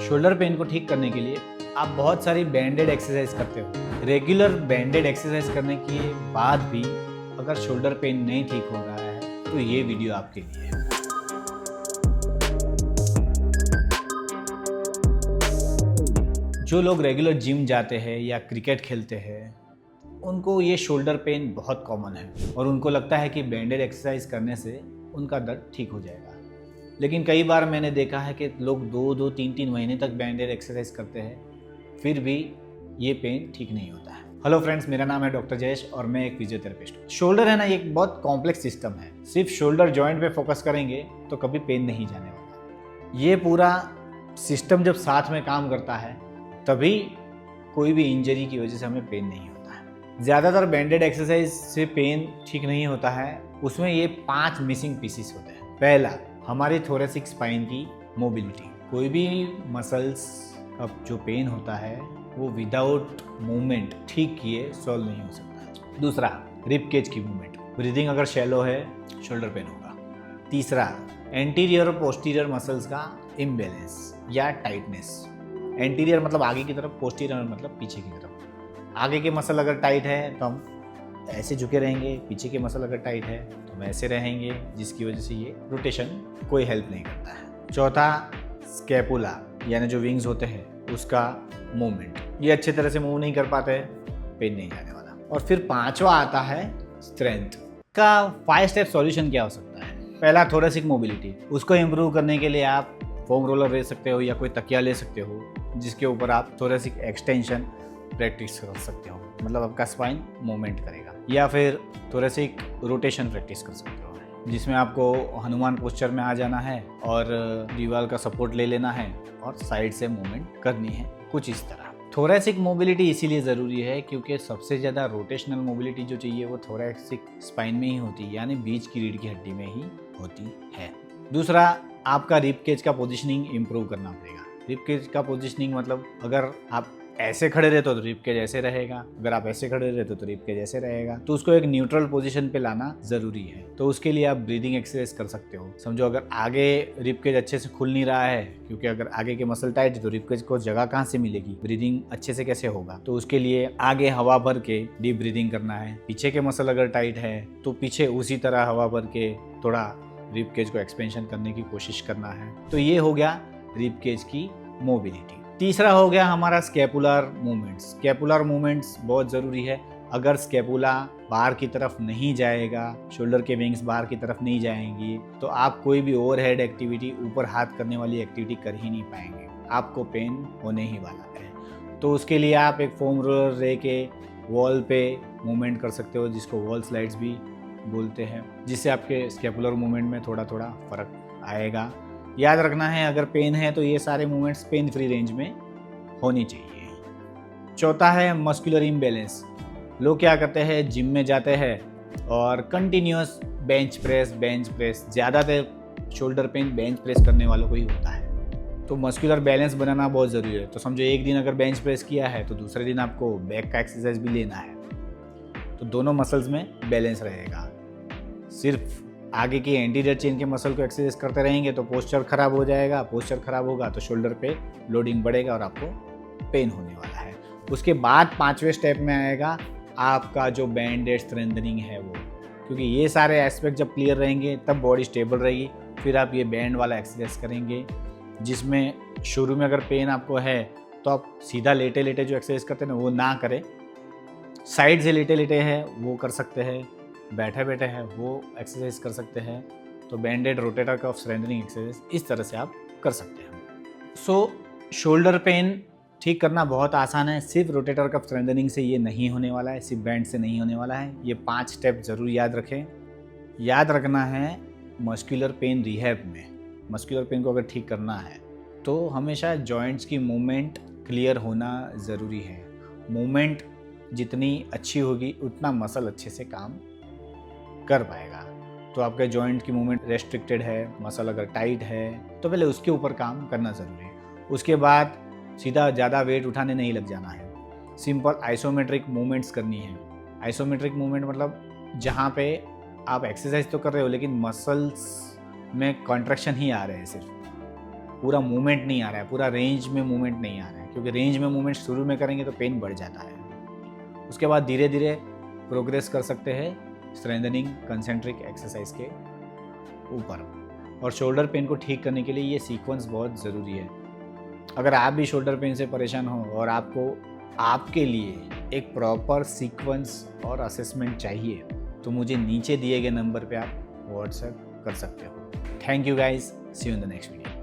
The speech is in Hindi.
शोल्डर पेन को ठीक करने के लिए आप बहुत सारी बैंडेड एक्सरसाइज करते हो। रेगुलर बैंडेड एक्सरसाइज करने के बाद भी अगर शोल्डर पेन नहीं ठीक हो रहा है तो ये वीडियो आपके लिए है। जो लोग रेगुलर जिम जाते हैं या क्रिकेट खेलते हैं उनको ये शोल्डर पेन बहुत कॉमन है और उनको लगता है कि बैंडेड एक्सरसाइज करने से उनका दर्द ठीक हो जाएगा। लेकिन कई बार मैंने देखा है कि लोग 2-3 महीने तक बैंडेड एक्सरसाइज करते हैं फिर भी ये पेन ठीक नहीं होता है। हेलो फ्रेंड्स, मेरा नाम है डॉक्टर जयेश और मैं एक फिजियोथेरेपिस्ट हूँ। शोल्डर है ना, एक बहुत कॉम्प्लेक्स सिस्टम है। सिर्फ शोल्डर जॉइंट पे फोकस करेंगे तो कभी पेन नहीं जाने वाला। ये पूरा सिस्टम जब साथ में काम करता है तभी कोई भी इंजरी की वजह से हमें पेन नहीं होता है। ज़्यादातर बैंडेड एक्सरसाइज से पेन ठीक नहीं होता है। उसमें ये 5 मिसिंग पीसेस होते हैं। पहला, हमारी थोरेसिक स्पाइन की मोबिलिटी। कोई भी मसल्स का जो पेन होता है वो विदाउट मूवमेंट ठीक किए सॉल्व नहीं हो सकता। दूसरा, रिब केज की मूवमेंट। ब्रीदिंग अगर शैलो है शोल्डर पेन होगा। तीसरा, एंटीरियर और पोस्टीरियर मसल्स का इम्बैलेंस या टाइटनेस। एंटीरियर मतलब आगे की तरफ, पोस्टीरियर मतलब पीछे की तरफ। आगे के मसल अगर टाइट है तो हम ऐसे झुके रहेंगे, पीछे के मसल अगर टाइट है तो हम ऐसे रहेंगे, जिसकी वजह से ये रोटेशन कोई हेल्प नहीं करता है। चौथा, स्कैपुला यानी जो विंग्स होते हैं उसका मूवमेंट। ये अच्छे तरह से मूव नहीं कर पाते हैं, पेन नहीं जाने वाला। और फिर पांचवा आता है स्ट्रेंथ का। 5 स्टेप सॉल्यूशन क्या हो सकता है? पहला, थोरेसिक मोबिलिटी। उसको इम्प्रूव करने के लिए आप फोम रोलर ले सकते हो या कोई तकिया ले सकते हो जिसके ऊपर आप थोरेसिक एक्सटेंशन प्रैक्टिस कर सकते हो, मतलब आपका स्पाइन मूवमेंट करेगा। या फिर थोरेसिक रोटेशन प्रैक्टिस कर सकते हो जिसमें आपको हनुमान पोस्चर में आ जाना है और दीवार का सपोर्ट ले लेना है और साइड से मूवमेंट करनी है, कुछ इस तरह। थोरेसिक मोबिलिटी इसीलिए ज़रूरी है क्योंकि सबसे ज़्यादा रोटेशनल मोबिलिटी जो चाहिए वो थोरेसिक स्पाइन में ही होती है, यानी बीच की रीढ़ की हड्डी में ही होती है। दूसरा, आपका रिब केज का पोजीशनिंग इंप्रूव करना पड़ेगा। रिब केज का पोजीशनिंग मतलब अगर आप ऐसे खड़े रहते हो तो रिब केज ऐसे रहेगा, अगर आप ऐसे खड़े रहते हो तो रिब केज ऐसे रहेगा। तो उसको एक न्यूट्रल पोजीशन पे लाना जरूरी है। तो उसके लिए आप ब्रीदिंग एक्सरसाइज कर सकते हो। समझो अगर आगे रिब केज अच्छे से खुल नहीं रहा है, क्योंकि अगर आगे के मसल टाइट है तो रिब केज को जगह कहाँ से मिलेगी, ब्रीदिंग अच्छे से कैसे होगा? तो उसके लिए आगे हवा भर के डीप ब्रीदिंग करना है। पीछे के मसल अगर टाइट है तो पीछे उसी तरह हवा भर के थोड़ा रिब केज को एक्सपेंशन करने की कोशिश करना है। तो ये हो गया रिब केज की मोबिलिटी। तीसरा हो गया हमारा स्कैपुलर मूवमेंट्स। स्कैपुलर मूवमेंट्स बहुत ज़रूरी है। अगर स्कैपुला बाहर की तरफ नहीं जाएगा, शोल्डर के विंग्स बाहर की तरफ नहीं जाएंगी तो आप कोई भी ओवरहेड एक्टिविटी, ऊपर हाथ करने वाली एक्टिविटी कर ही नहीं पाएंगे, आपको पेन होने ही वाला है। तो उसके लिए आप एक फोम रोलर ले के वॉल पे मूवमेंट कर सकते हो, जिसको वॉल स्लाइड्स भी बोलते हैं, जिससे आपके स्कैपुलर मूवमेंट में थोड़ा थोड़ा फर्क आएगा। याद रखना है, अगर पेन है तो ये सारे मूवमेंट्स पेन फ्री रेंज में होनी चाहिए। चौथा है मस्कुलर इम्बैलेंस। लोग क्या करते हैं, जिम में जाते हैं और कंटिन्यूअस बेंच प्रेस, ज़्यादातर शोल्डर पेन बेंच प्रेस करने वालों को ही होता है। तो मस्कुलर बैलेंस बनाना बहुत ज़रूरी है। तो समझो एक दिन अगर बेंच प्रेस किया है तो दूसरे दिन आपको बैक का एक्सरसाइज भी लेना है, तो दोनों मसल्स में बैलेंस रहेगा। सिर्फ आगे की एंटीरियर चेन के मसल को एक्सरसाइज करते रहेंगे तो पोस्चर खराब हो जाएगा। पोस्चर खराब होगा तो शोल्डर पे लोडिंग बढ़ेगा और आपको पेन होने वाला है। उसके बाद 5वें स्टेप में आएगा आपका जो बैंडेड स्ट्रेंथनिंग है वो, क्योंकि ये सारे एस्पेक्ट जब क्लियर रहेंगे तब बॉडी स्टेबल रहेगी। फिर आप ये बैंड वाला एक्सरसाइज करेंगे जिसमें शुरू में अगर पेन आपको है तो आप सीधा लेटे लेटे जो एक्सरसाइज करते हैं ना वो ना करें, साइड से लेटे लेटे है वो कर सकते हैं, बैठे बैठे हैं वो एक्सरसाइज कर सकते हैं। तो बैंडेड रोटेटर कफ स्ट्रेंथनिंग एक्सरसाइज इस तरह से आप कर सकते हैं। सो शोल्डर पेन ठीक करना बहुत आसान है। सिर्फ रोटेटर कफ स्ट्रेंथनिंग से ये नहीं होने वाला है, सिर्फ बैंड से नहीं होने वाला है। ये 5 स्टेप ज़रूर याद रखें। याद रखना है, मस्कुलर पेन रिहैब में, मस्कुलर पेन को अगर ठीक करना है तो हमेशा जॉइंट्स की मूवमेंट क्लियर होना ज़रूरी है। मूवमेंट जितनी अच्छी होगी उतना मसल अच्छे से काम कर पाएगा। तो आपके जॉइंट की मूवमेंट रेस्ट्रिक्टेड है, मसल अगर टाइट है तो पहले उसके ऊपर काम करना ज़रूरी है। उसके बाद सीधा ज़्यादा वेट उठाने नहीं लग जाना है। सिंपल आइसोमेट्रिक मूवमेंट्स करनी है। आइसोमेट्रिक मूवमेंट मतलब जहाँ पे आप एक्सरसाइज तो कर रहे हो लेकिन मसल्स में कॉन्ट्रैक्शन ही आ रहे हैं सिर्फ, पूरा मूवमेंट नहीं आ रहा है, पूरा रेंज में मूवमेंट नहीं आ रहा है, क्योंकि रेंज में मूवमेंट शुरू में करेंगे तो पेन बढ़ जाता है। उसके बाद धीरे धीरे प्रोग्रेस कर सकते हैं स्ट्रेंथनिंग कंसेंट्रिक एक्सरसाइज के ऊपर। और शोल्डर पेन को ठीक करने के लिए ये सीक्वेंस बहुत ज़रूरी है। अगर आप भी शोल्डर पेन से परेशान हो और आपको आपके लिए एक प्रॉपर सीक्वेंस और असेसमेंट चाहिए, तो मुझे नीचे दिए गए नंबर पे आप व्हाट्सएप कर सकते हो। Thank you guys, see you in the next video.